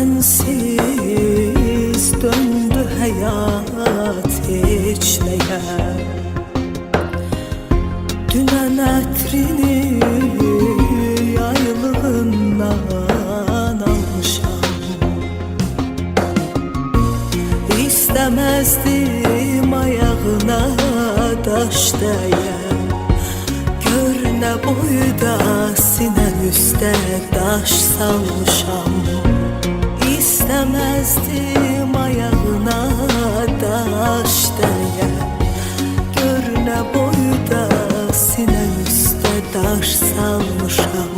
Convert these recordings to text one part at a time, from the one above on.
sensiz döndü hayat hiçliğe. Dünen etrini yaylığından almışam. İstemezdim ayağına taş değe. Gör ne boyda sinen üstte taş salmışam. İstemezdim ayağına taş değe. Gör ne boyda sinen üstte taş salmışam.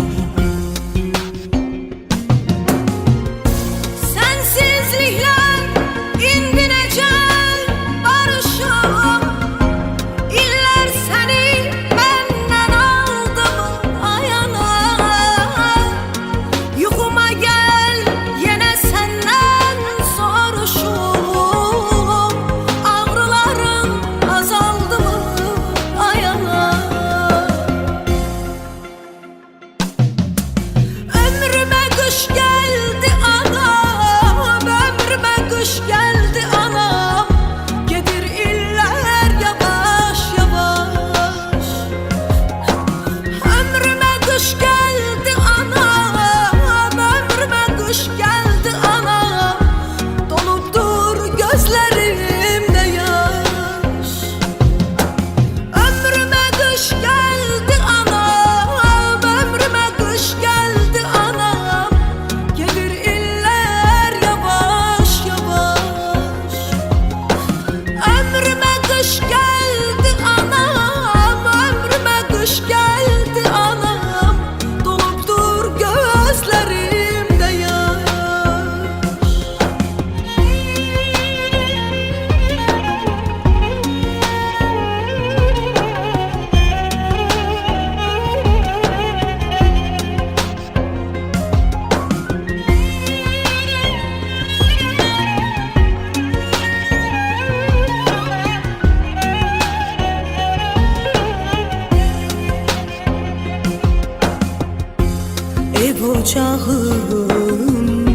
Ev ocağım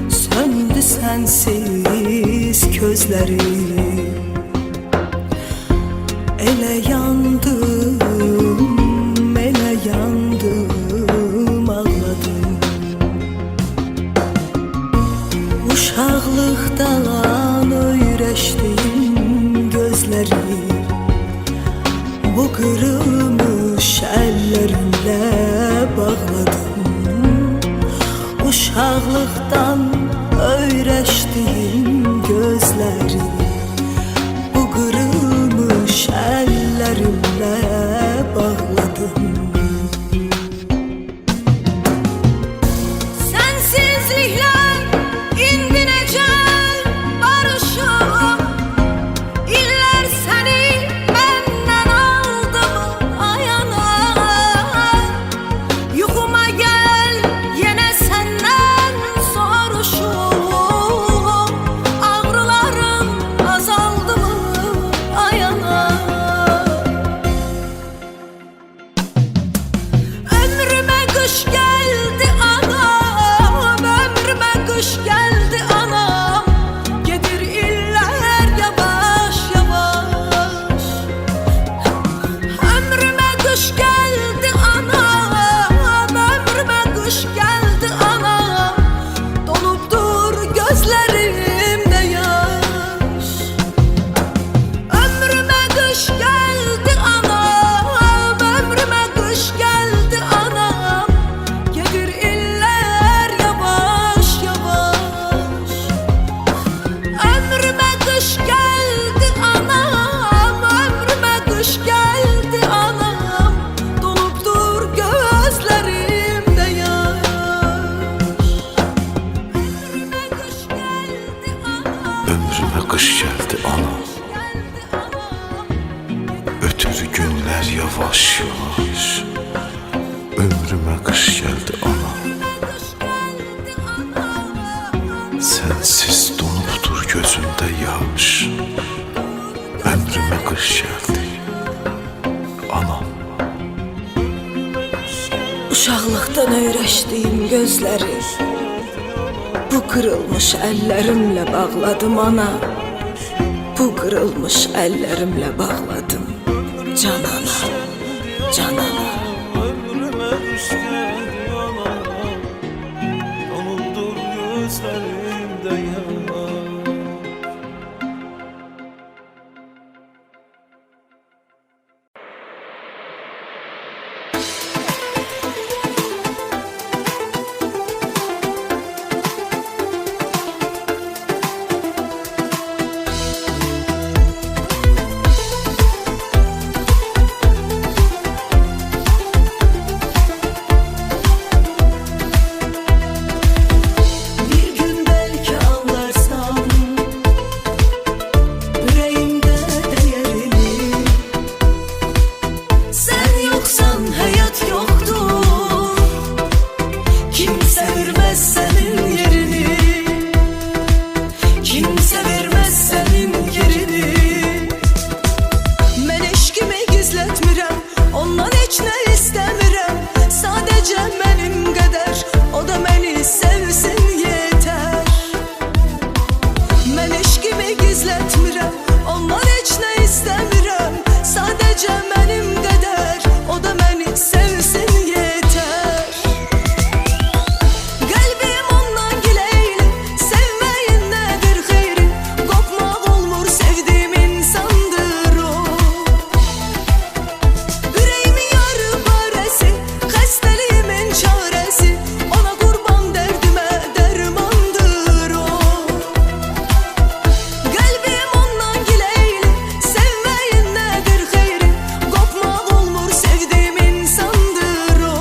söndü sensiz közlerim. Ele yandım, ele yandım, ağladım. Uşaqlıqdan öyrəşdim gözləri. Bu qırılmış əllərimlə bağladım. Uşaqlıqdan öyrəşdim gözləri. Bu qırılmış əllərimlə bağladım. Sensizliklər indi necə barışım. İllər səni məndən aldı mı ayana. Yuxuma gəl yenə səndən soruşum. Ağrılarım azaldı mı ayana. Ömrümə qış gəldi anam, ömrümə qış gəldi anam. Gedir illər yavaş yavaş. Ömrümə qış gəldi anam, ömrümə qış gəldi anam. Dolubdur gözlərimdə yaş. Ömrümə qış gəldi anam, ömrümə qış gəldi anam. Gedir illər yavaş yavaş. Ömrümə qış gəldi anam, ömrümə qış gəldi anam. Dolubdur gözlərimdə yaş. Ömrümə qış gəldi anam. Ömrümə qış gəldi ana, ötür günlər yavaş yavaş. Ömrümə qış gəldi ana, sensiz donubdur gözümdə yaş. Ömrümə qış gəldi anam. Uşaqlıqdan öyrəşdiyim gözləri. Bu kırılmış əllərimlə bağladım ana. Bu kırılmış əllərimlə bağladım canana, canana. Ömrüme hoş geldin ana. Onundur gözlerimde yana. Bir gün belki anlarsan yüreğimde değerini. Sen yoksan hayat yoktur. Kimse vermez senin yerini. Kimse vermez senin yerini. Ben eşkimi gizletmirəm, ondan heç nə istəmirəm. Sadəcə mənim qədər, o da məni sevsin yeter. Mən eşkimi gizletmirəm, ondan heç nə istəmirəm. Sadəcə mənim qədər, o da məni sevsin yeter. Qəlbim ondan gileyli, sevməyin nədir xeyri? Qopmaq olmur, sevdiğim insandır o. Ürəyimi yarı parəsi, xəstəliyimin çarəsi. Ona qurban dərdimə dərmandır o. Qəlbim ondan gileyli, sevməyin nədir xeyri? Qopmaq olmur, sevdiğim insandır o.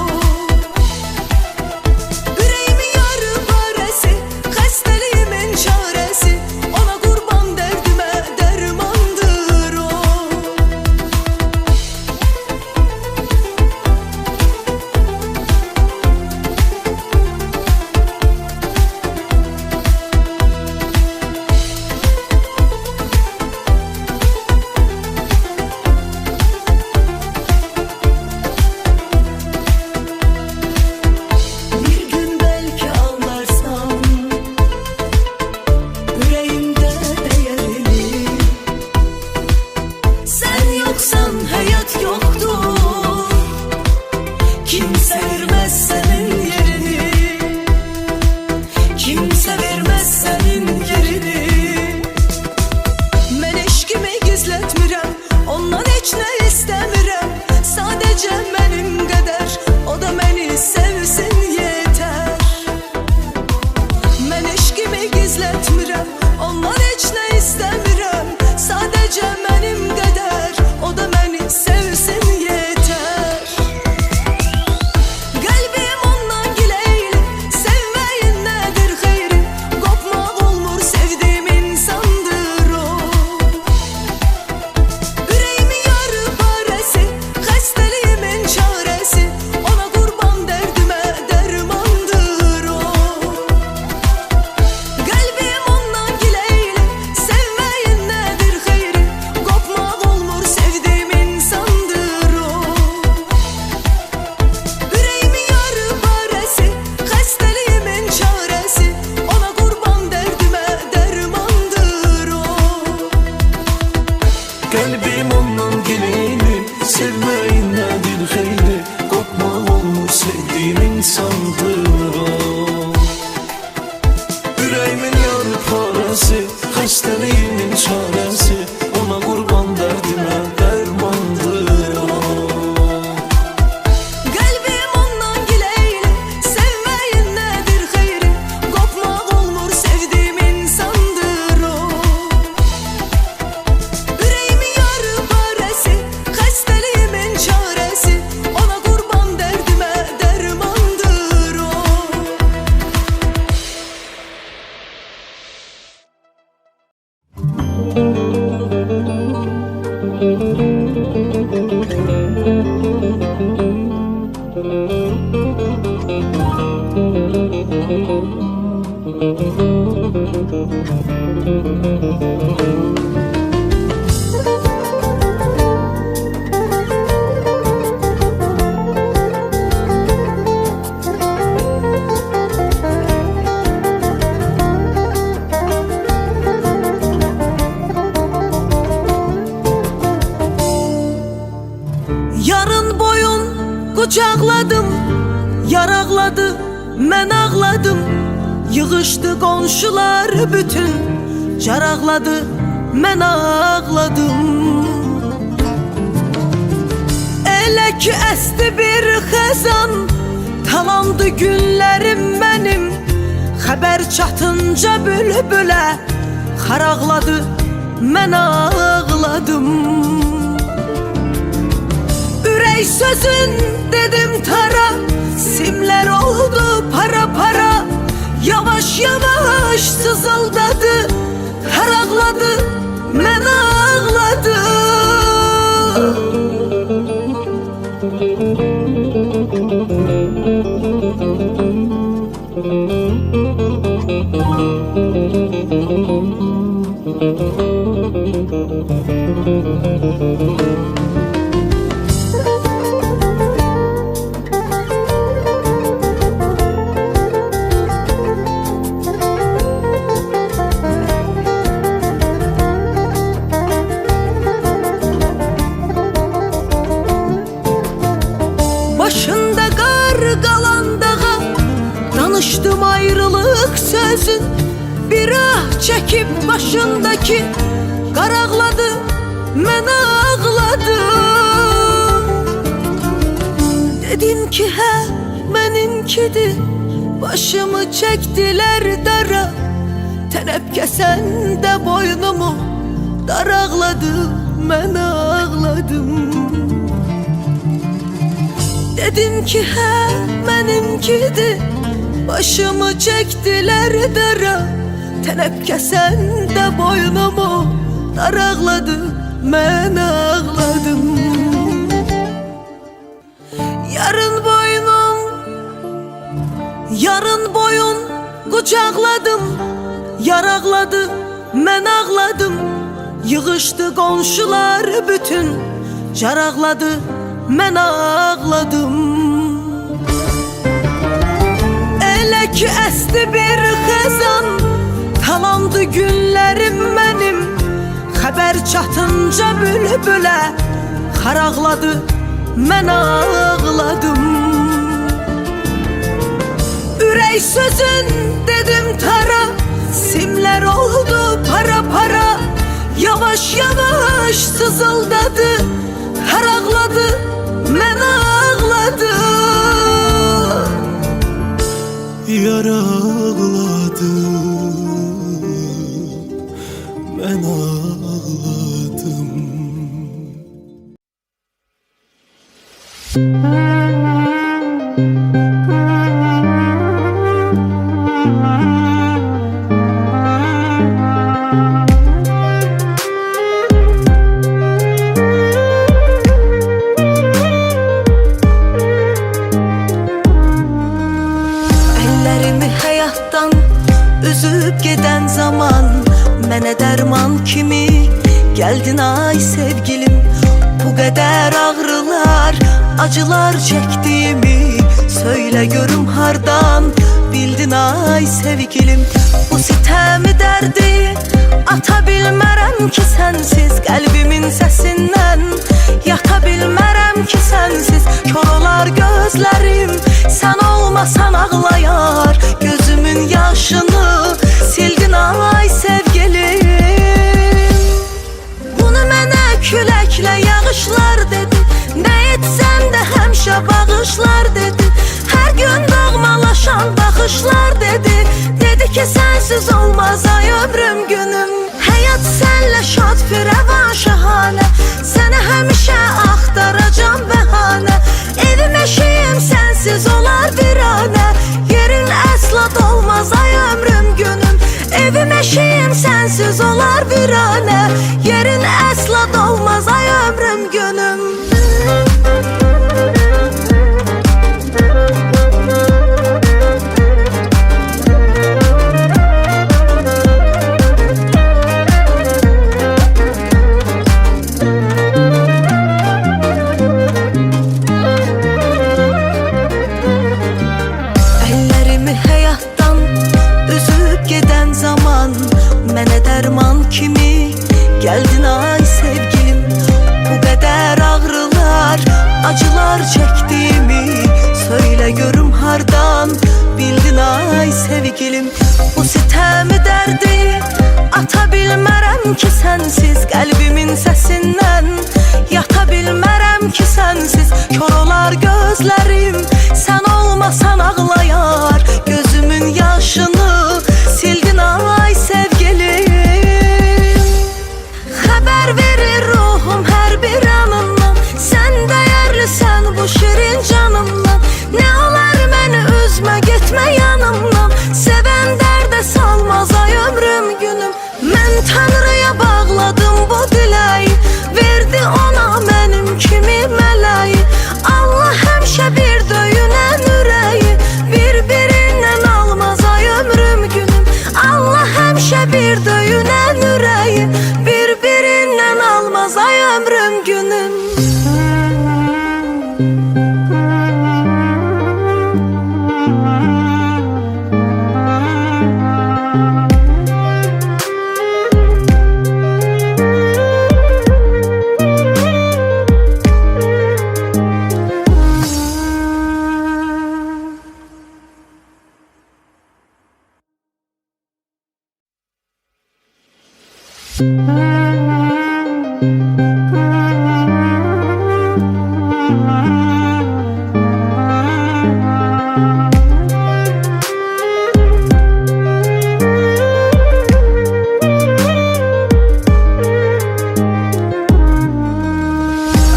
Ürəyimi yarı parəsi, xəstəliyimin çarəsi. Ona qurban dərdimə dərmandır o. Bir gün belki anlarsan yüreğimde değerini. Sen yoksan hayat yoktur. Kimse vermez senin yerini. Kimse vermez senin yerini. Ben eşkimi gizletmirəm, ondan heç nə istəmirəm. Sadəcə mənim qədər, o da məni sevsin yeter. Mən eşkimi gizletmirəm, ondan heç nə istəmirəm. Sadəcə mənim qədər, o da məni sevsin yeter. Qəlbim ondan gileyli, sevməyin nədir xeyri? Qopmaq olmur, sevdiğim insandır o. Ürəyimi yarı parəsi, xəstəliyimin çarəsi. Ona qurban dərdimə dərmandır o. Qəlbim ondan gileyli, sevməyin nədir xeyri? Qopmaq olmur, sevdiğim insandır o. Ürəyimi yarı parəsi, xəstəliyimin çarəsi. Ona qurban dərdimə dərmandır o. Kalbim ondan gileyli, sevmeyin nedir xeyri? Kopmak olmuş, sevdiğim insandır o. Yüreğimin yarı parası, xəstəliyimin çarəsi. Ona qurban dərdimə dərmandır o. Qəlbim ondan gileyli, sevməyin nədir xeyri? Qopmaq olmur, sevdiğim insandır o. Ürəyimi yarı parəsi, xəstəliyimin çarəsi. Ona qurban dərdimə dərmandır o. Qaraqladı, mən ağladım. Yığışdı qonşular bütün, caraqladı, mən ağladım. Elə ki əsti bir xəzan, talandı günlərim mənim. Xəbər çatınca bülbülə, xaraqladı, mən ağladım. Ürək sözün dedim tara, simlər oldu para para. Yavaş yavaş sızıldadı, xaraqladı, mən ağladım. Başında qar qalan dağa, danışdım ayrılıq sözün. Bir ah çəkib başındakı, qaraqladı, mən ağladım. Dedim ki hə, mənimkidir, başımı çəkdilər dara. Tənəpkəsən də boynumu daraqladı, mən ağladım. Dedim ki hə, mənimkidir, başımı çəkdilər dara. Tənəpkəsən də boynumu daraqladı, mən ağladım. Yarın boyun qucaqladım, yaraqladı, mən ağladım. Yığışdı qonşular bütün, caraqladı, mən ağladım. Elə ki əsti bir xəzan, talandı günlərim mənim. Xəbər çatınca bülbülə, xaraqladı, mən ağladım. Ürək sözün dedim tara, simlər oldu para para. Yavaş yavaş sızıldadı, xaraqladı, mən ağladım. Yaraqladı, mən ağladım. Əllərimi həyatdan üzüb gedən zaman, mənə dərman kimi gəldin ay sevgilim. Bu qədər ağrılar, acılar çəkdiyimi söylə görüm hardan bildin ay sevgilim. Bu sitəmi dərdi ata bilmərəm ki sənsiz, qəlbimin səsindən yata bilmərəm ki sənsiz. Kor olar gözlərim, sən olmasan ağlayar, gözümün yaşını sildin ay sevgilim. Bunu mənə küləklə yağışlar dedi, nə etsən də həmişə bağışlar dedi. Hər gün doğmalaşan baxışlar dedi, dedi ki sənsiz olmaz ay ömrüm günüm. Həyat sənlə şad firəvan şəhanə, sənə həmişə axtaracam bəhanə. Evim eşiyim sənsiz olar viranə. bildin ay sevgilim. Bu sitemi derdi ata bilmərəm ki sensiz, kalbimin sesinden yata bilmərəm ki sensiz. Kör olar gözlerim, sen olmasan ağlayar, gözümün yaşını sildin ay sevgilim. Haber verir ruhum her bir anından, sen değerlisən bu şirin canımdan. Ne olar məni üzme gitme yanımdan, seven derde salmaz ay ömrüm günüm. Mən Tanrıya bağladım bu dileği, verdi ona mənim kimi mələyi. Allah həmişə bir döyünən ürəyi, bir-birindən almaz ay ömrüm günüm. Allah həmişə bir döyünən ürəyi, bir-birindən almaz ay ömrüm günüm.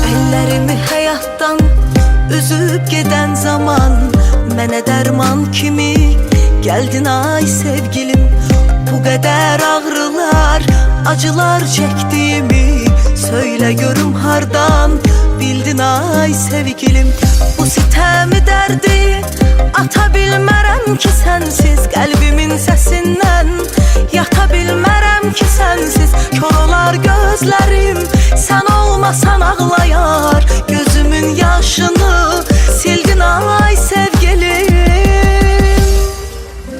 Ellerimi hayattan üzüp giden zaman, mənə derman kimi geldin ay sevgilim. Bu kadar ağrılar, acılar çektiğimi söyle görüm hardan bildin ay sevgilim. Bu sitemi derdi ata bilmərəm ki sensiz, kalbimin sesinden yata bilmərəm ki sensiz. Kör olar gözlerim, sen olmasan ağlayar, gözümün yaşını sildin ay sevgilim.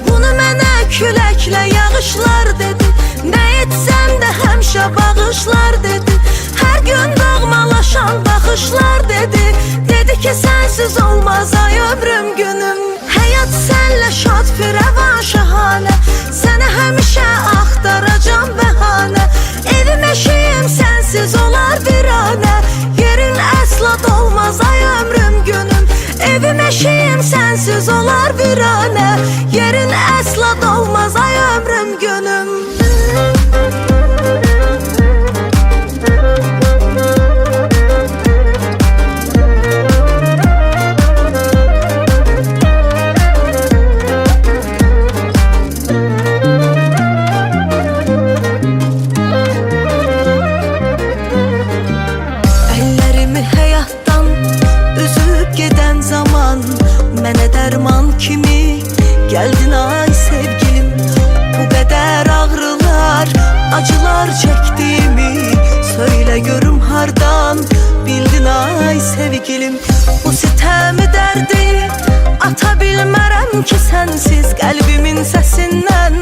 Bunu mənə küləklə yağışlar dedi, ne etsəm də həmişə bağışlar dedi. Her gün doğmalaşan baxışlar dedi, dedi ki sensiz olmaz ay ömrüm günüm. Hayat senle şad firevan şahane, səni həmişə axtaracam bəhanə. Evim eşiğim sensiz olar virane, yerin əsla dolmaz ay ömrüm günüm. Evim eşiğim sensiz olar virane, yerin əsla dolmaz ay ömrüm günüm. Ellerimi hayattan üzüp giden zaman, mənə derman kimi geldin ay sevgilim. Bu kadar ağrılar, acılar çektiğimi söyle görüm hardan bildin ay sevgilim. Bu sitemi derdi ata bilmərəm ki sensiz, kalbimin sesinden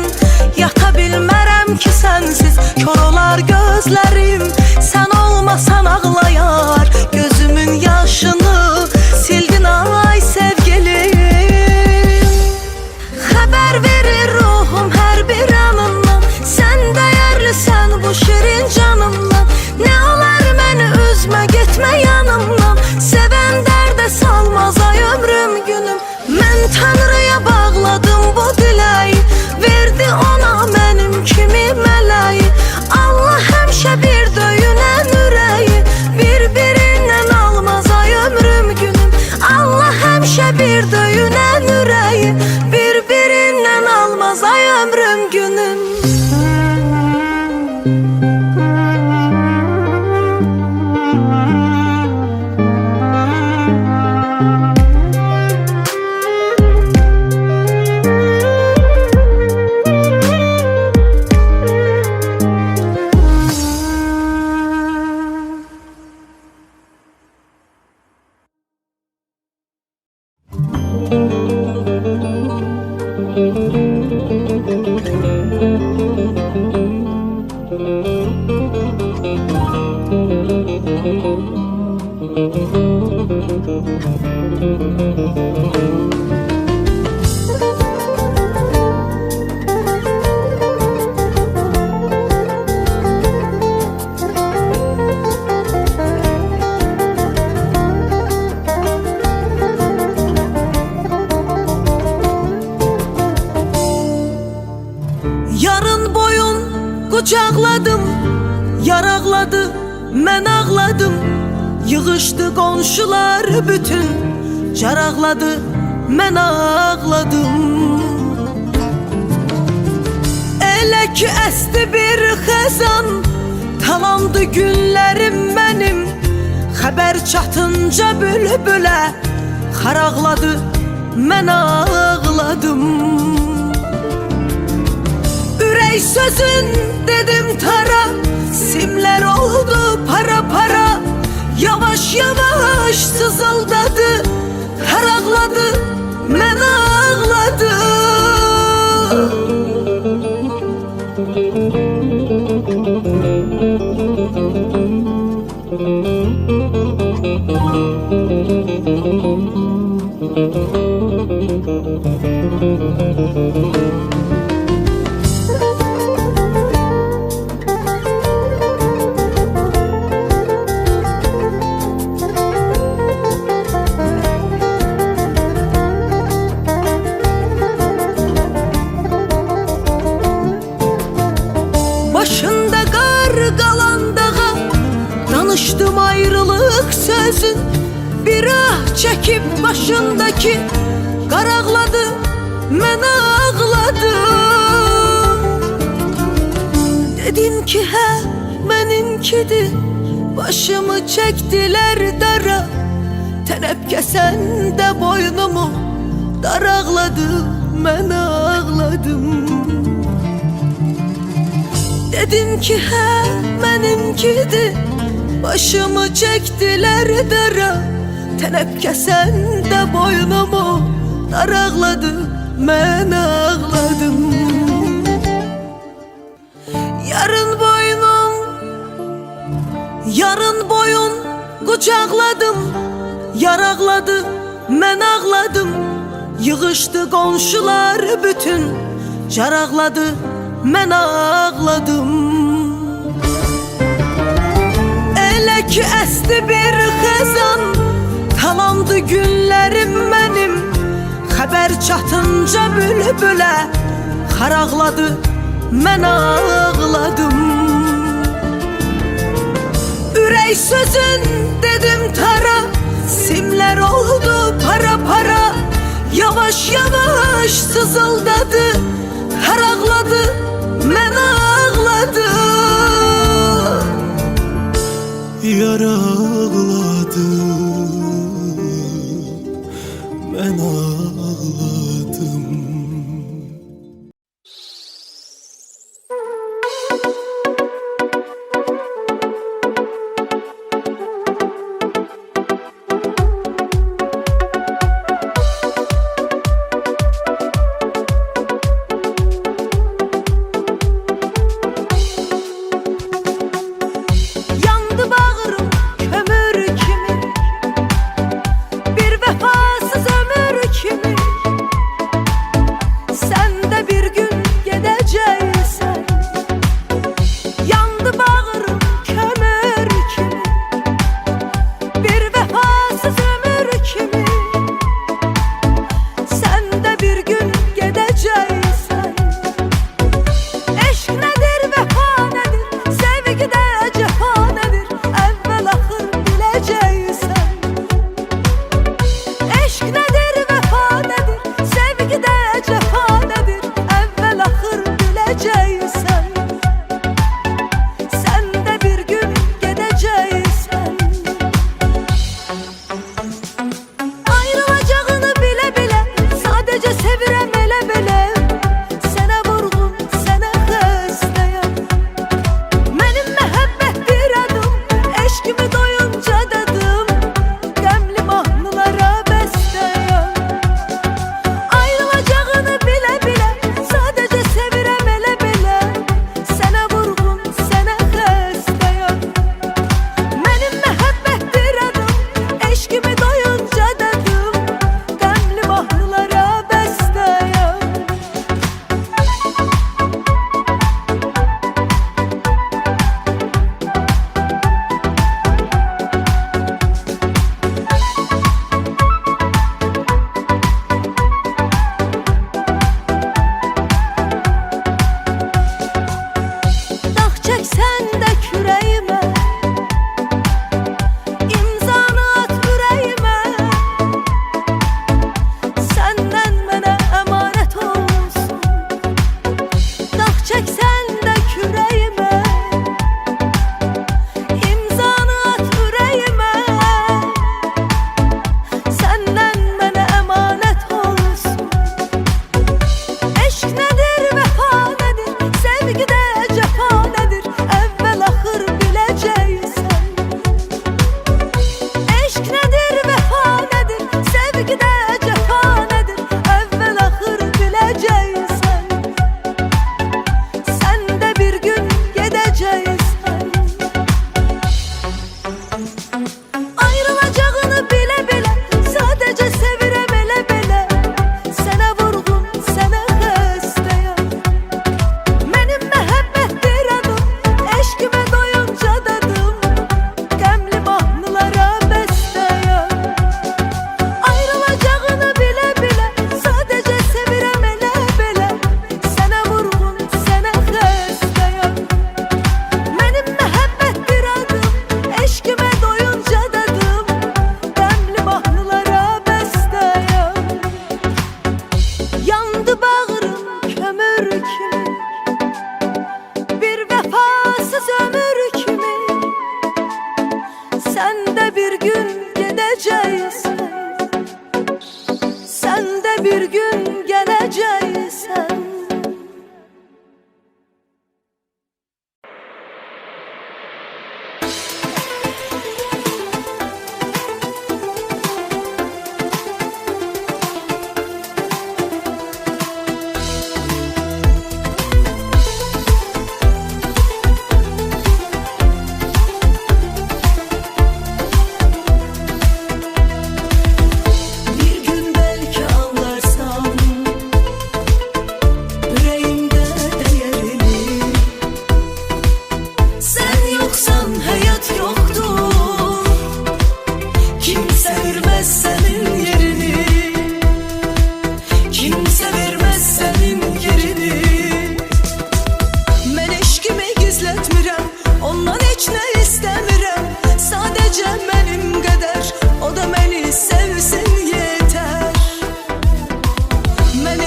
yata bilmərəm ki sensiz. Kör olar gözlerim, sen olmasan ağlayar, gözümün yaşını sildin ay sevgilim. Haber verir ruhum her bir anından, sen değerlisən bu şirin canımdan. Ne olar məni üzme gitme yanımdan, seven derde salmaz ay ömrüm günüm. Mən Tanrıya bağladım bu dileği, verdi ona mənim kimi mələyi. Allah həmişə bir döyünən ürəyi, bir qucaqladım, yaraqladı, mən ağladım. Yığışdı qonşular bütün, caraqladı, mən ağladım. Elə ki əsti bir xəzan, talandı günlərim mənim. Xəbər çatınca bülbülə, xaraqladı, mən ağladım. Ürək sözün dedim tara, simlər oldu para para. Yavaş yavaş sızıldadı, xaraqladı, mən ağladım. Başında qar qalan dağa, danışdım ayrılıq sözün. Bir ah çəkib başındakı, qaraqladı, mən ağladım. Dedin ki hə, məninkidir, başımı çəkdilər dara. Tənəb kəsən də boynumu, daraqladı, mən ağladım. Dedim ki hə, mənimkidir, başımı çəkdilər dara. Tənəb kəsən də boynumu, daraqladı, mən ağladım. Yarın boyun qucaqladım, yaraqladı, mən ağladım. Yığışdı qonşular bütün, caraqladı, mən ağladım. Elə ki əsti bir xəzan, talandı günlərim mənim. Xəbər çatınca bülbülə, xaraqladı, mən ağladım. Ürək sözün dedim tara, simlər oldu para para. Yavaş yavaş sızıldadı, xaraqladı, mən ağladım. Yaraqladı, mən ağladım.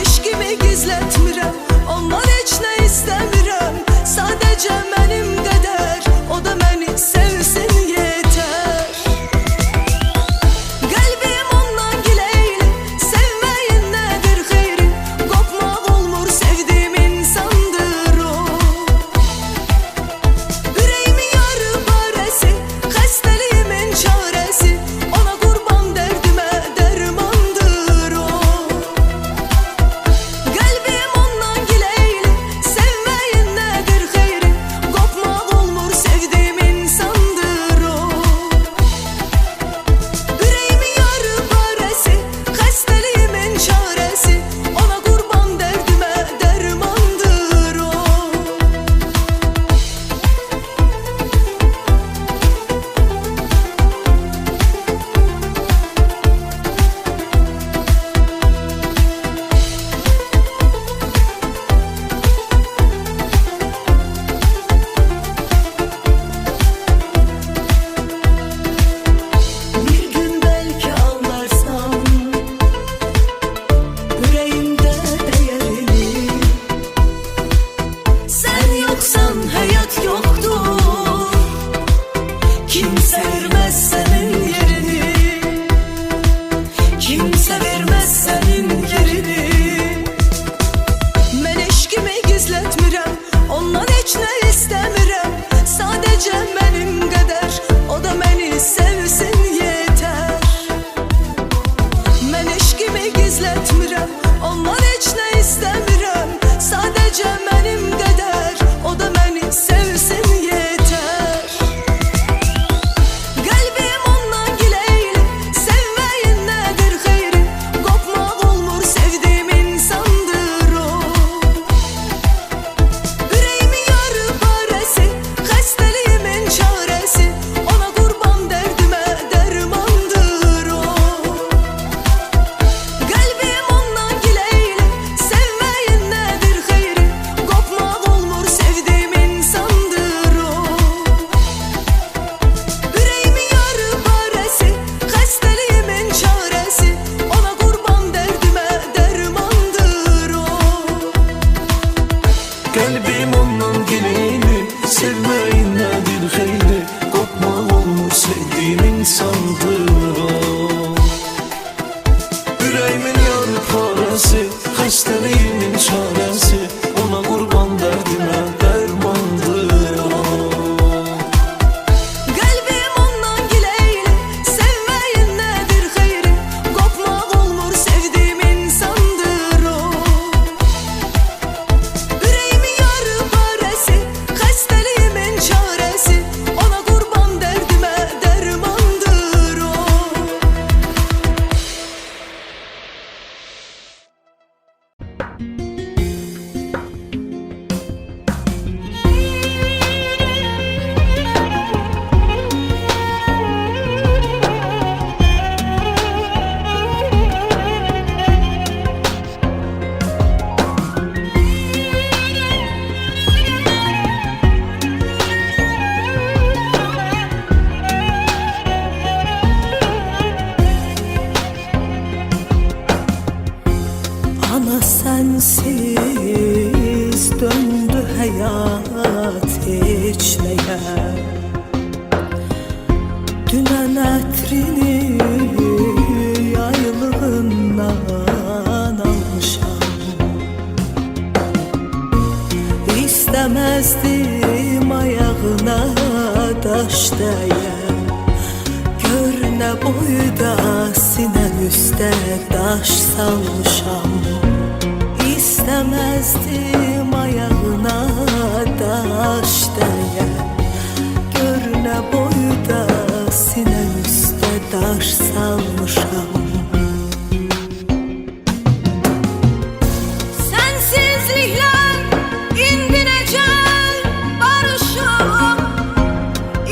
eşkimi gizlətmirəm, ondan heç nə istəmirəm. Sadəcə mənim qədər, o da məni sevsin yetər. Qəlbim ondan giləyli, sevməyin nədir xeyri? Qopmaq olmur, sevdiyim insandır o. Ürəyimi yarı barəsi, xəstəliyimin çarəsi, ona qurban dərdimə dərmandır o. Qəlbim ondan giləyli, sevməyin nədir xeyri? Qopmaq olmur, sevdiyim insandır o. Ürəyimi yarı barəsi, xəstəliyimin çarəsi, ona qurban dərdimə dərmandır o. Bir gün belki anlarsam yüreğimde değerini. Sen yoksan hayat yoktur. Kimse vermez senin yerini. Kimse vermez senin yerini. Mən eşkimi gizlətmirəm, ondan heç nə istəmirəm. Sadəcə mənim qədər, o da məni sevsin yetər. Mən eşkimi gizlətmirəm, ondan heç nə istəmirəm. Sadəcə mənim qədər, o da məni sevsin yetər. Qəlbim ondan giləyli, sevməyin nədir xeyri? Qopmaq olmur, sevdiyim insandır o. Ürəyimi yarı barəsi, xəstəliyimin çarəsi, ona qurban dərdimə dərmandır o. Qəlbim ondan giləyli, sevməyin nədir xeyri? Qopmaq olmur, sevdiyim insandır o. Ürəyimi yarı barəsi, xəstəliyimin çarəsi, ona qurban dərdimə dərmandır o. Kalbim ondan geleyli, sevmeyin nedir xeyli? Kopmak olmuş, sevdiğim insandır o. Yüreğimin yarı parası, xəstəliyimin çarəsi, ona qurban dərdimə dərmandır o. Qəlbim ondan giləyli, sevməyin nədir xeyri? Qopmaq olmur, sevdiyim insandır o. Ürəyimi yarı barəsi, xəstəliyimin çarəsi, ona qurban dərdimə dərmandır o. Ana sensiz döndü hayat heç nəyə. Dünən ətrini yaylığından almışam. İstəməzdim ayağına daş dəyə. Gör nə boyda sinən üstə daş salmışam. İstəməzdim ayağına daş dəyə. Gör nə boyda sinən üstə daş salmışam. Sensizlikler indi necəl barışım.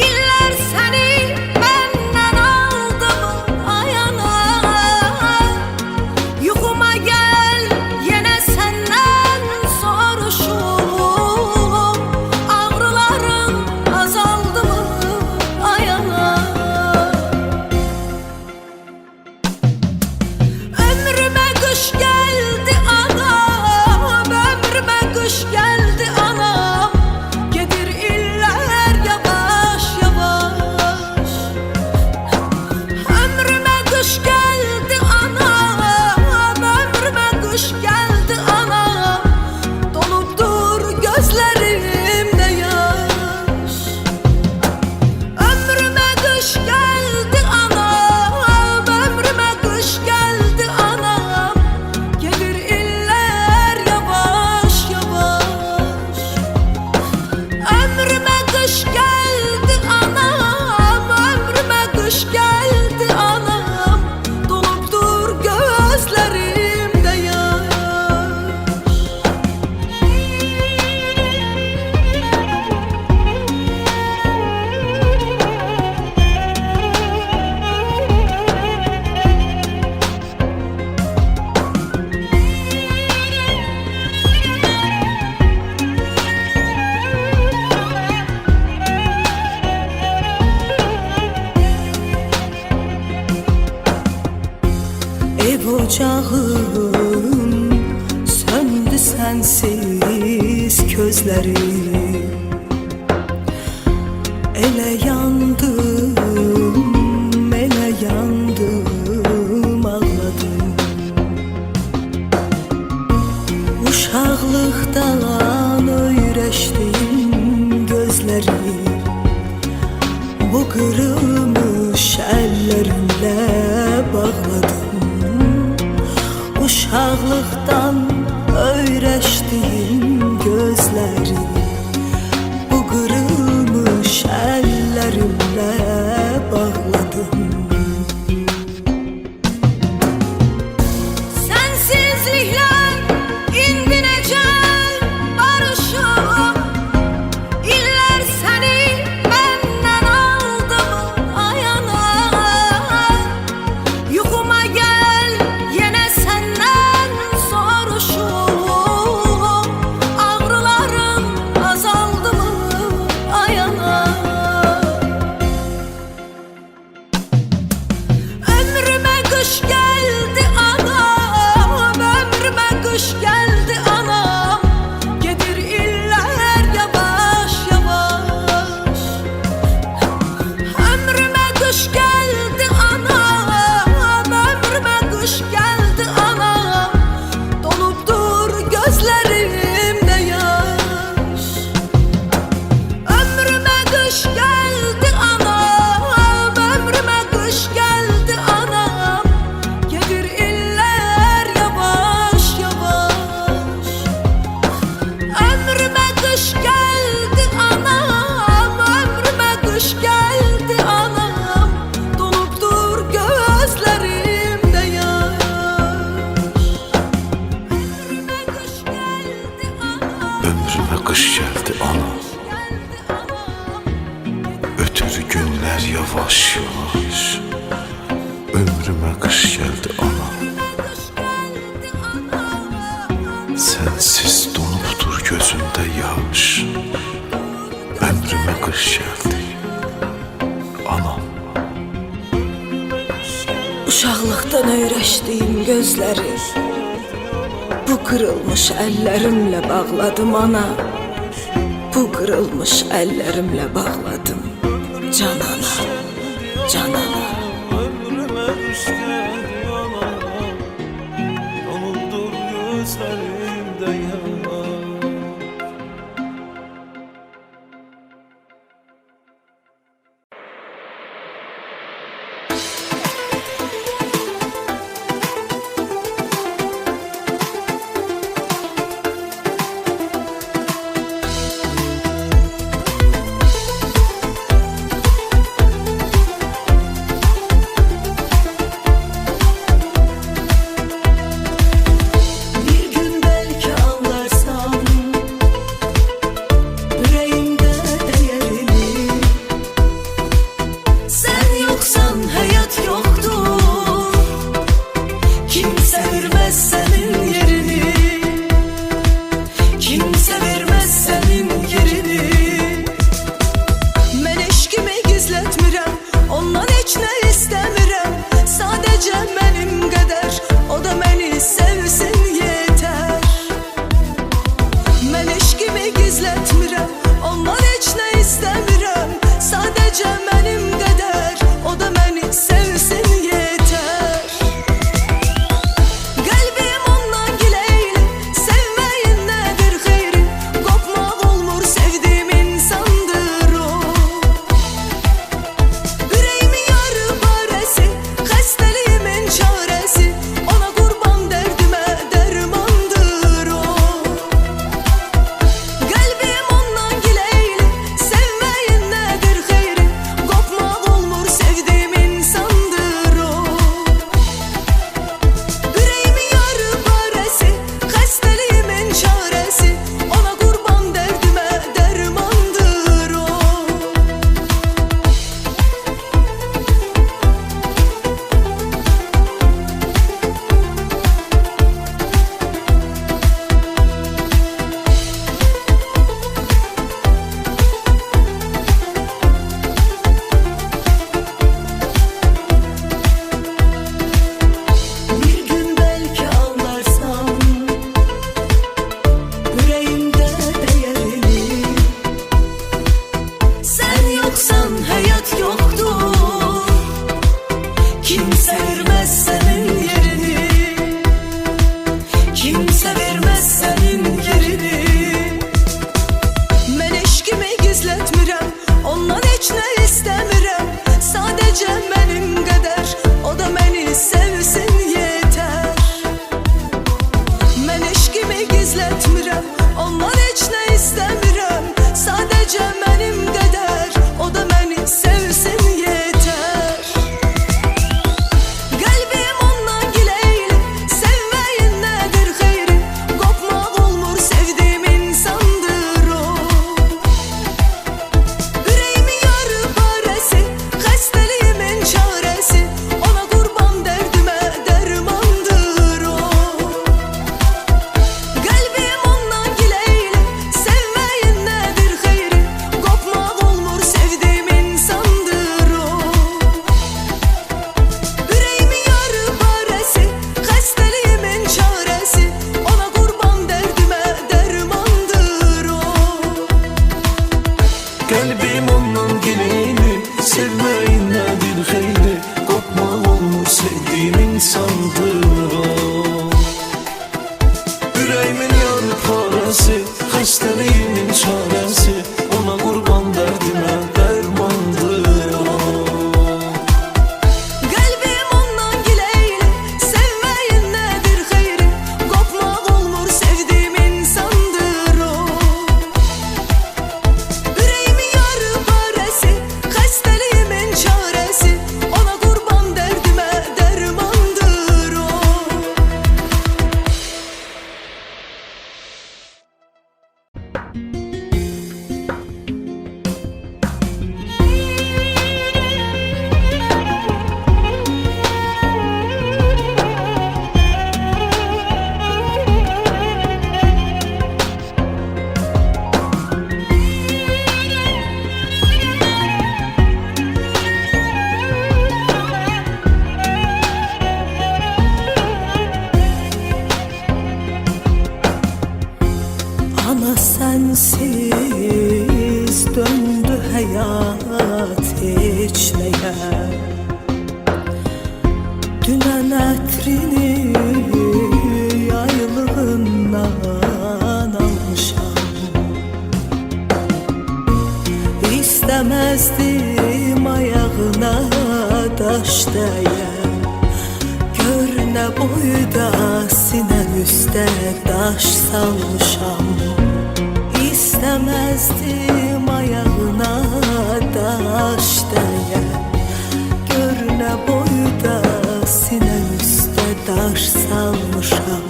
İllər səni məndən aldı ayana. Yuxuma gəl, yenə səndən soruşum. Ağrılarım azaldı mı ayana? sensiz közlerim. Ele yandım, ele yandım, ağladım. Uşaqlıqdan öyrəşdim gözləri, bu qırılmış əllərimlə bağladım. Uşaqlıqdan öyrəşdim gözləri, bu qırılmış əllərimlə bağladım. Sensizlikler indi necəl barışım. İllər səni məndən aldı ayana. Yuxuma gəl yenə səndən soruşum. Ağrılarım azaldı mı ayana. Ömrüme kış geldi anam, ömrüme kış geldi anam. Gedir iller yavaş yavaş. Ömrüme kış geldi anam, ömrüme kış geldi anam. Dolup dur gözlerimde yaş. Ömrüme kış geldi anam, ömrüme kış geldi anam. Gedir iller yavaş yavaş. Ömrüme kış geldi anam, ömrüme kış geldi anam. Dolup dur gözlerimde yaş. Ömrüme kış geldi anam. Ömrüme kış geldi ana. Ötür günler yavaş yavaş. Ömrüme kış geldi ana. Sensiz donup dur gözümde yaş. Ömrüme kış geldi anam. Uşaqlıqdan öyrəşdiyim gözləri, bu qırılmış əllərimlə bağladım ana. Bu qırılmış əllərimlə bağladım canana, canana. Ömrüme kış geldi ana. Dolup dur gözlerimde yaş. Bir gün belki anlarsan çaresi, xəstəliyimin çaresi, ona qurban dərdimə dərmandır o. Qəlbim ondan giləyli, sevməyin nədir xeyri, qopmaq olmur sevdiğim insandır o. Ürəyimin yarı parəsi, xəstəliyimin çarəsi, ona qurban dərdimə dərmandır o. Ana sensiz döndü hayat hiçliğe. Dünen etrini yaylığından almışam. İstemezdim ayağına taş değe. Gör ne boyda sinen üstte taş salmışam. İstemezdim ayağına taş değe. Gör ne boyda sinen üstte taş salmışam.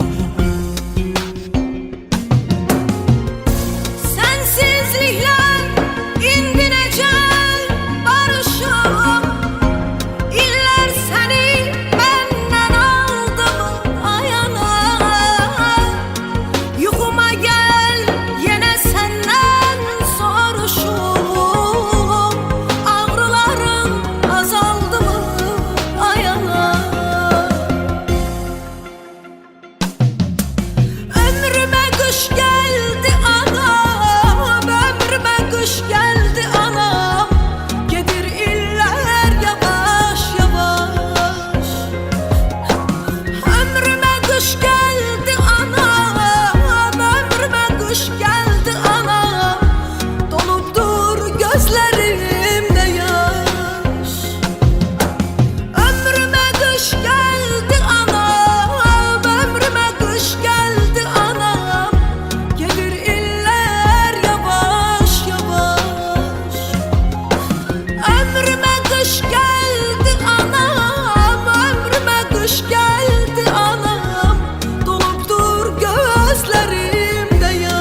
Sensizlikler indi necəl barışam. İllər səni məndən aldı ayana. Yuxuma gəl, yenə səndən soruşum. Ağrılarım azaldı mı ayana? Ömrüme kış geldi anam, ömrüme kış geldi anam. Gedir iller yavaş yavaş. Ömrüme kış geldi anam, ömrüme kış geldi anam. Dolupdur gözlerimde yaş. Ömrüme kış geldi anam, ömrüme kış geldi anam. Gelir iller yavaş yavaş. Ömrüme kış geldi anam, ömrüme kış geldi anam. Dolupdur gözlerimde yaş.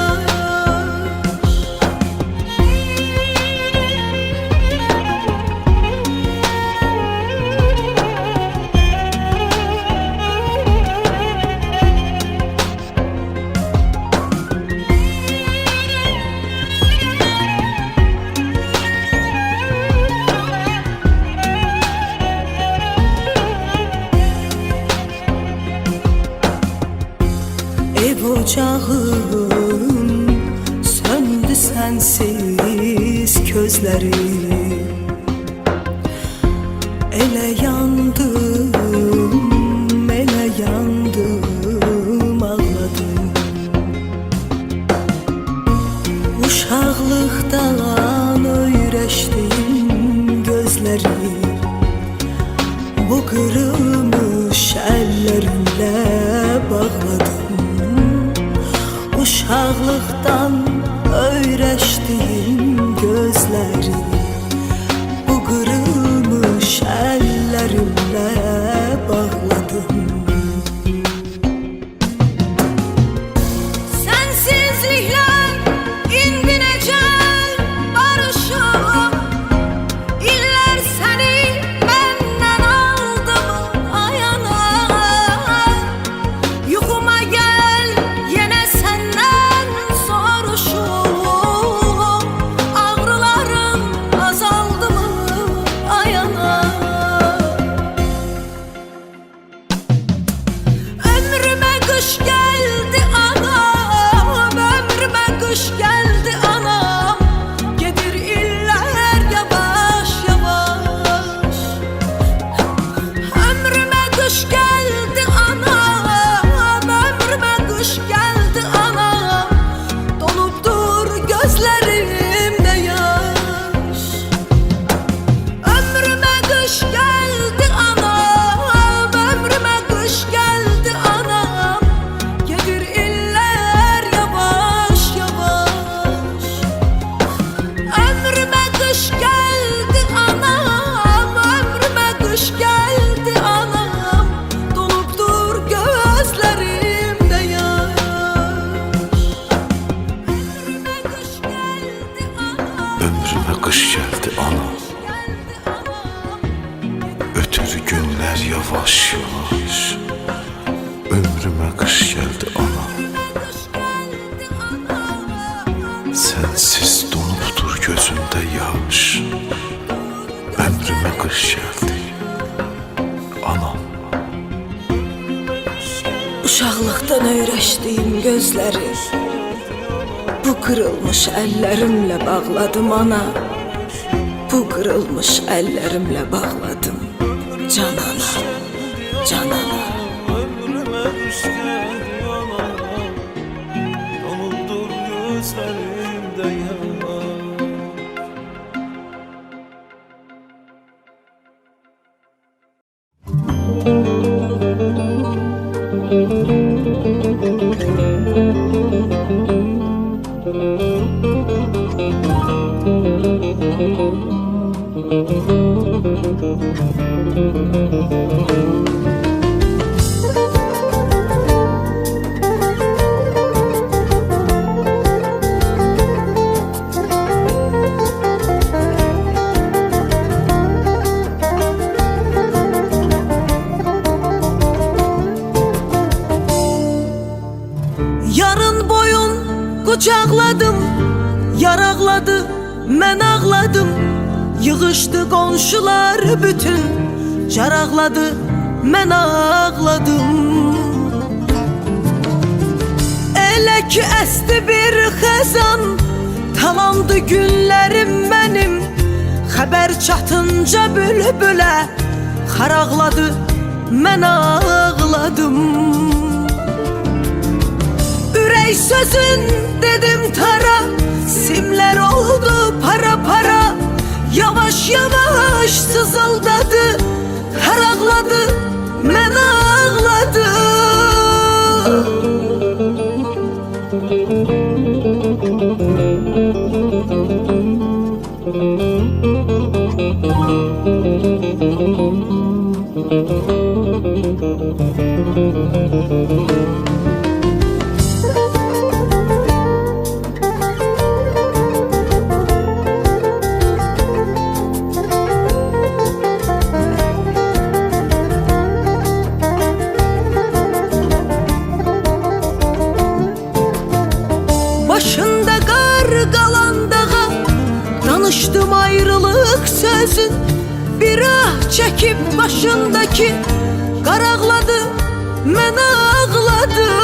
Ev ocağım söndü sensiz közlerim. Ele yandım, ele yandım, ağladım. Uşaqlıqdan öyrəşdim gözləri. Bu qırılmış əllərimlə bağladım. Uşaqlıqdan öyrəşdim gözləri. Bu qırılmış əllərimlə bağladım. Sensizlikler indi necəl barışam. İllər səni məndən aldı ayana. Yuxuma gəl, yenə səndən soruşum. Ağrılarım azaldı mı ayana? kış geldi ana. Ötür günler yavaş yavaş. Ömrüme kış geldi ana. Sensiz donupdur gözümde yaş. Ömrüme kış geldi anam. Uşaqlıqdan öyrəşdiyim gözləri bu qırılmış əllərimlə bağladım ana. Bu qırılmış əllərimlə bağladım canana, canana. Ömrüme kış geldi ana. Donuldur gözlerimde yaş. Yarın boyun qucaqladım, yaraqladı, mən ağladım. Yığışdı qonşular bütün, caraqladı, mən ağladım. Elə ki əsti bir xəzan, talandı günlərim mənim. Xəbər çatınca bülbülə, xaraqladı, mən ağladım. Ürək sözün dedim tara, simlər oldu para para. Yavaş yavaş sızıldadı, haraqladı, mən ağladım. Başında qar qalan dağa danışdım ayrılıq sözün. Bir ah çəkib başındakı qaraqladı, mən ağladım.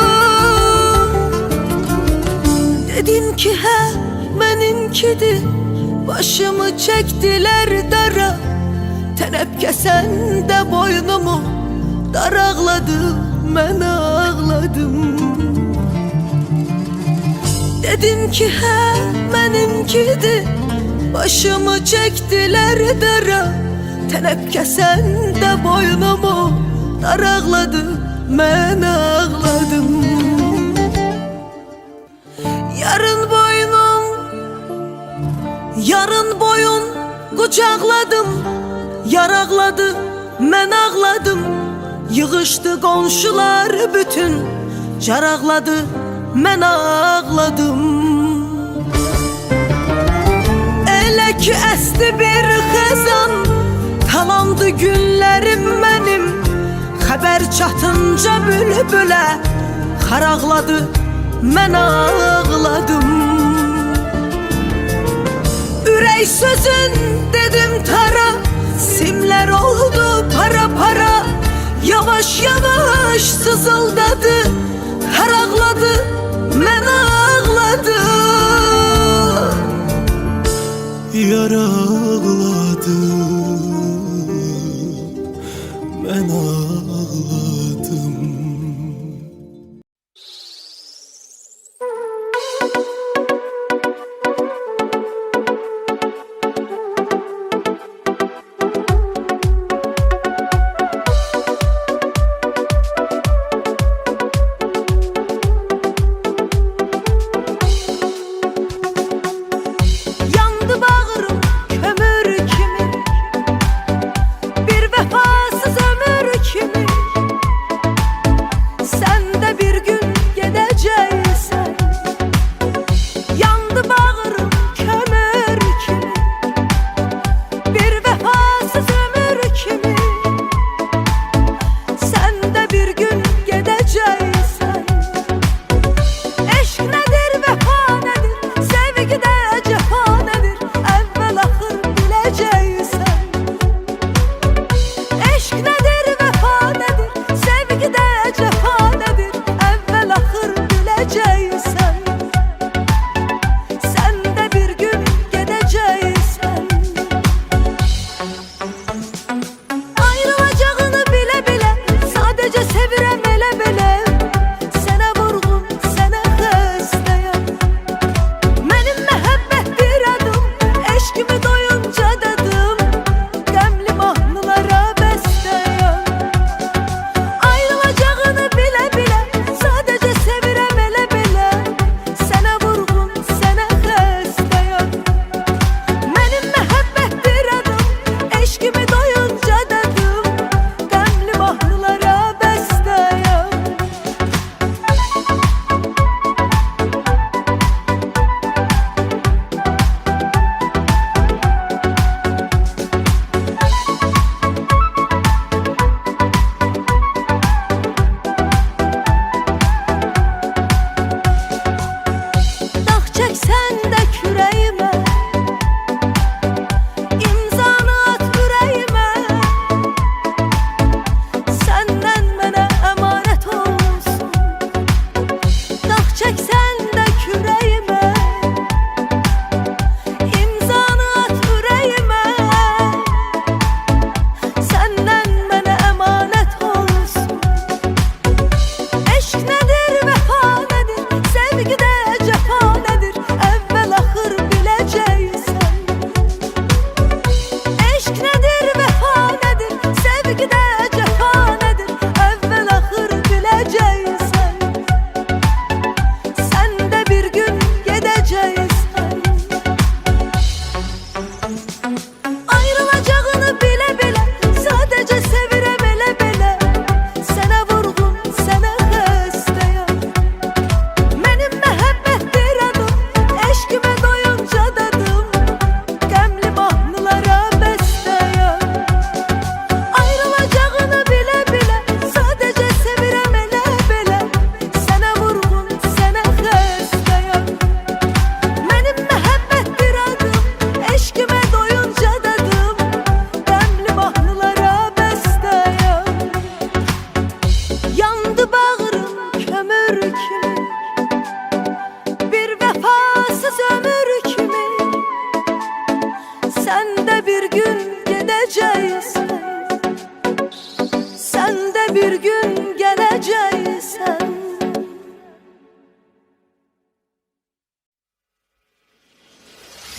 Dedim ki hə mənimkidir, başımı çəkdilər dara. Tənəb kəsəndə boynumu daraqladı, mən ağladım. Dedim ki hə mənimkidir, başımı çəkdilər dara. Tənəb kəsəndə boynumu daraqladı, mən ağladım. Yarın boyun qucaqladım, yaraqladı, mən ağladım. Yığışdı qonşular bütün, caraqladı, mən ağladım. Elə ki əsti bir xəzan, talandı günlərim mənim. Xəbər çatınca bülbülə, xaraqladı, mən ağladım. Ürək sözün dedim tara, simlər oldu para para. Yavaş yavaş sızıldadı, haraqladı, mən ağladım. Yaraqladı, mən ağladım.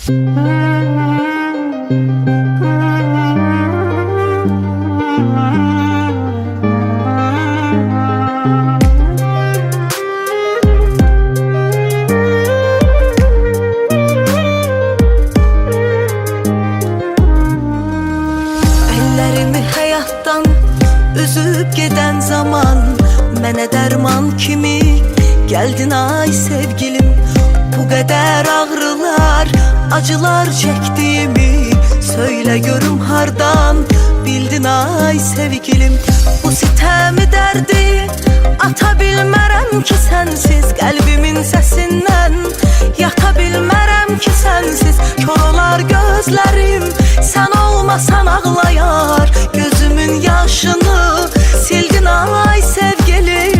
Ellerimi hayattan üzüp giden zaman Mənə dərman kimi gəldin ay sevgilim. Bu qədər ağrılar, acılar çəkdiyimi Söylə görüm hardan bildin ay sevgilim. Bu sitəmi dərdi ata bilmərəm ki sənsiz, qəlbimin səsindən yata bilmərəm ki sənsiz. Kor olar gözlərim, sən olmasan ağlayar, gözümün yaşını sildin ay sevgilim.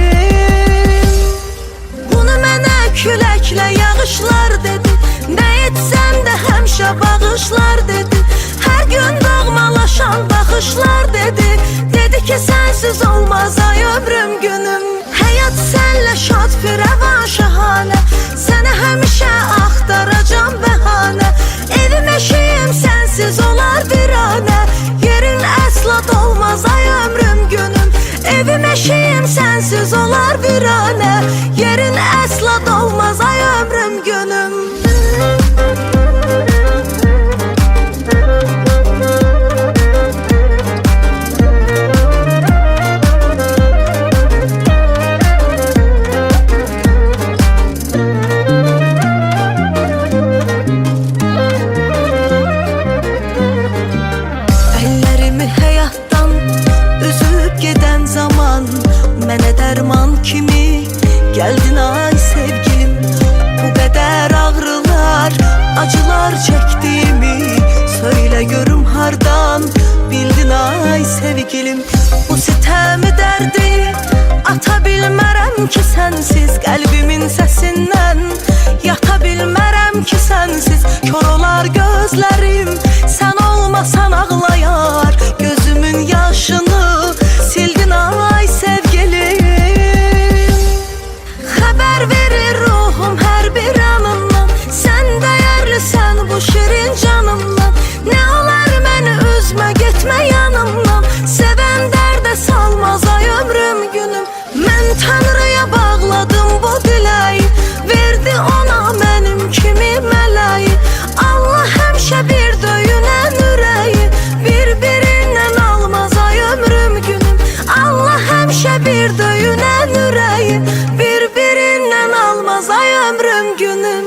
Bunu mənə küləklə yağışlar dedi, nə etsəm də həmişə bağışlar dedi. Hər gün doğmalaşan baxışlar dedi, dedi ki sənsiz olmaz ay ömrüm günüm. Həyat sənlə şad firəvan şahanə, sənə həmişə axtaracam bəhanə. Evim eşiyim sənsiz olar viranə, yerin əsla dolmaz ay ömrüm günüm. Evim eşiyim sənsiz olar viranə, yerin əsla dolmaz ay ömrüm günüm. Ellerimi həyatdan üzüp gedən zaman Mənə dərman kimi gəldin ay sevgilim. Bu qədər ağrılar, acılar çəkdiyimi Söylə görüm hardan bildin ay sevgilim. Bu sitəmi dərdi ata bilmərəm ki sənsiz, qəlbimin səsindən yata bilmərəm ki sənsiz. Kor olar gözlərim, sən olmasan ağlayar, gözümün yaşını sildin ay sevgilim. Xəbər verir ruhum hər bir anından, sən dəyərlisən bu şirin canımdan. Nə olar məni üzmə, getmə yanımdan, sevən dərdə salmaz ay ömrüm günüm. Mən Tanrıya bağladım bu diləyi, verdi ona mənim kimi mələyi. Allah həmişə bir döyünən ürəyi, bir-birindən almaz ay ömrüm günüm. Allah həmişə bir döyünən ürəyi, bir-birindən almaz ay ömrüm günüm.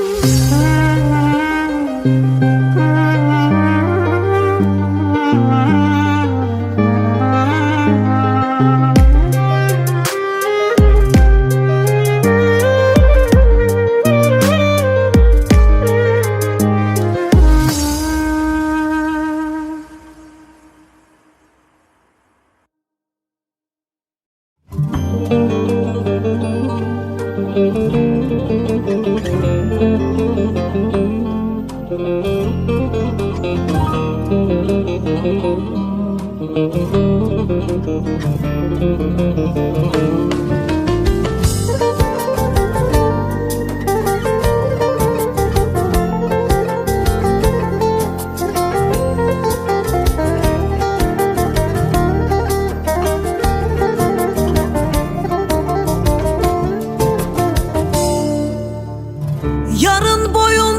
Yarın boyun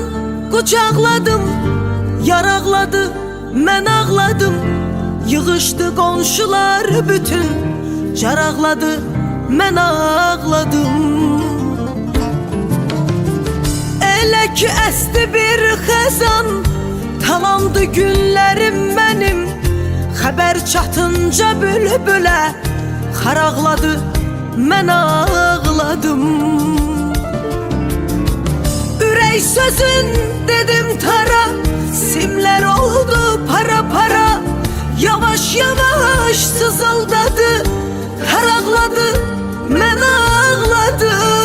qucaqladım, yaraqladı, mən ağladım. Yığışdı qonşular bütün, caraqladı, mən ağladım. Elə ki əsti bir xəzan, talandı günlərim mənim. Xəbər çatınca bülbülə, xaraqladı, mən ağladım. Ürək sözün dedim tara, simlər oldu para para. Yavaş yavaş sızıldadı, haraqladı, mən ağladım.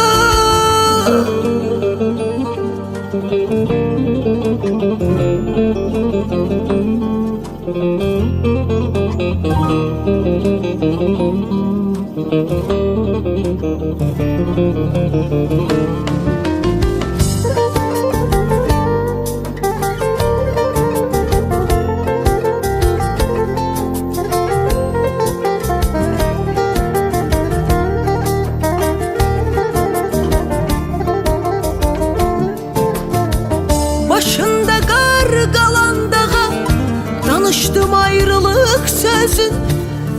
Eşitdim ayrılık sözün,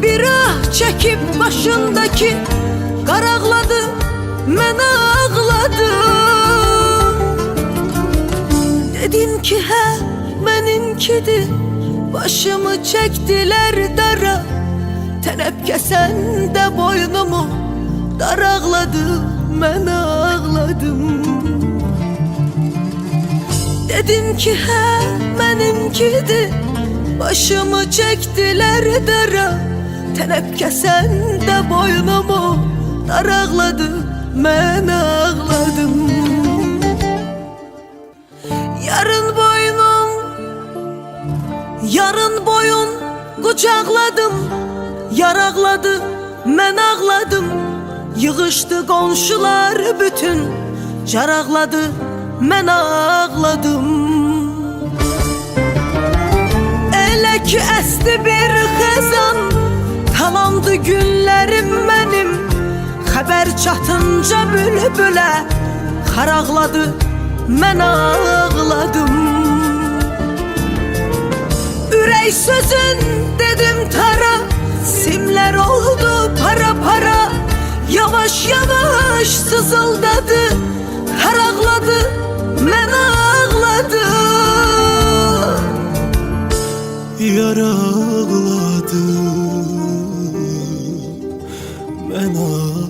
bir ah çekip başındaki qaraqladı, mən ağladım. Dedin ki hə benimkidir, başımı çektiler dara, tenepkesen de boynumu daraqladı, mən ağladım. Dedin ki hə benimkidir, başımı çektiler dara, tenepkesen de boynumu daraqladı, mən ağladım. Yarın boyun kucakladım, yaraqladı, mən ağladım. Yığışdı qonşular bütün, caraqladı, mən ağladım. Elə ki əsti bir xəzan, talandı günlərim mənim. Xəbər çatınca bülbülə xaraqladı, mən ağladım. Ürək sözün dedim tara, simler oldu para para. Yavaş yavaş sızıldadı, haraqladı, mən ağladım. Yar ağladı, ben ağladım.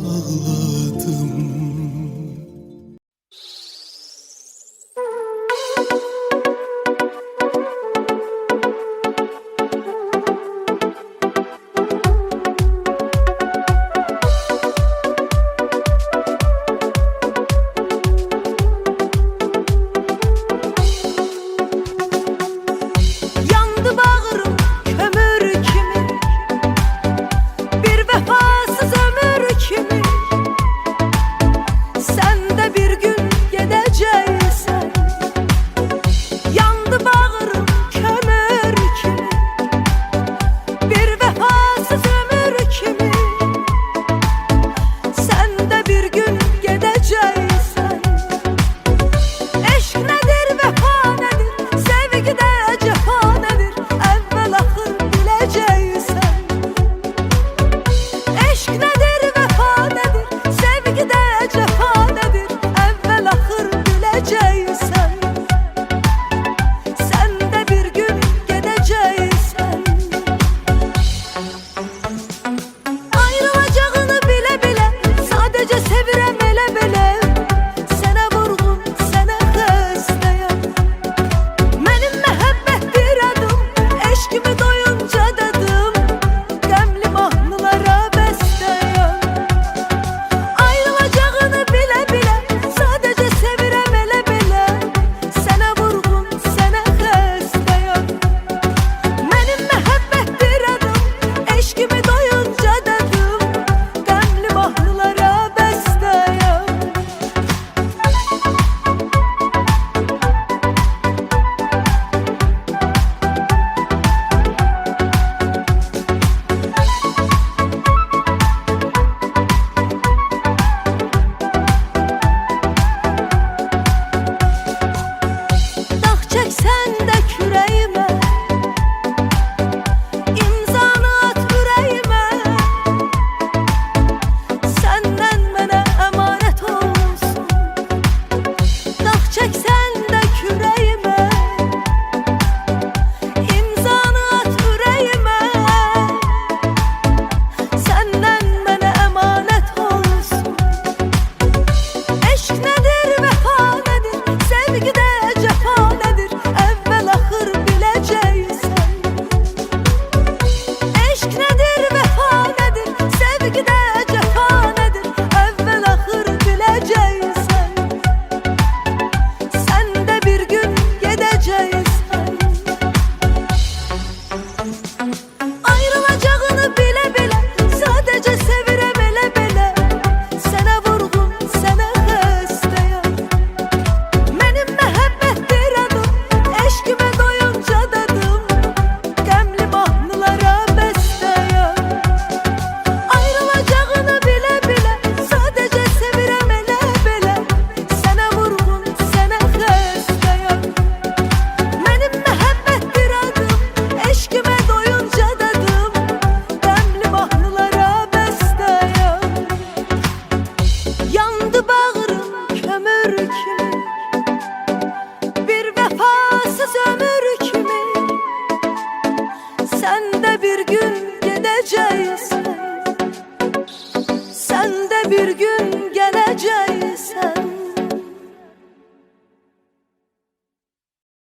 Sen de bir gün gideceksin, sen de bir gün geleceksin.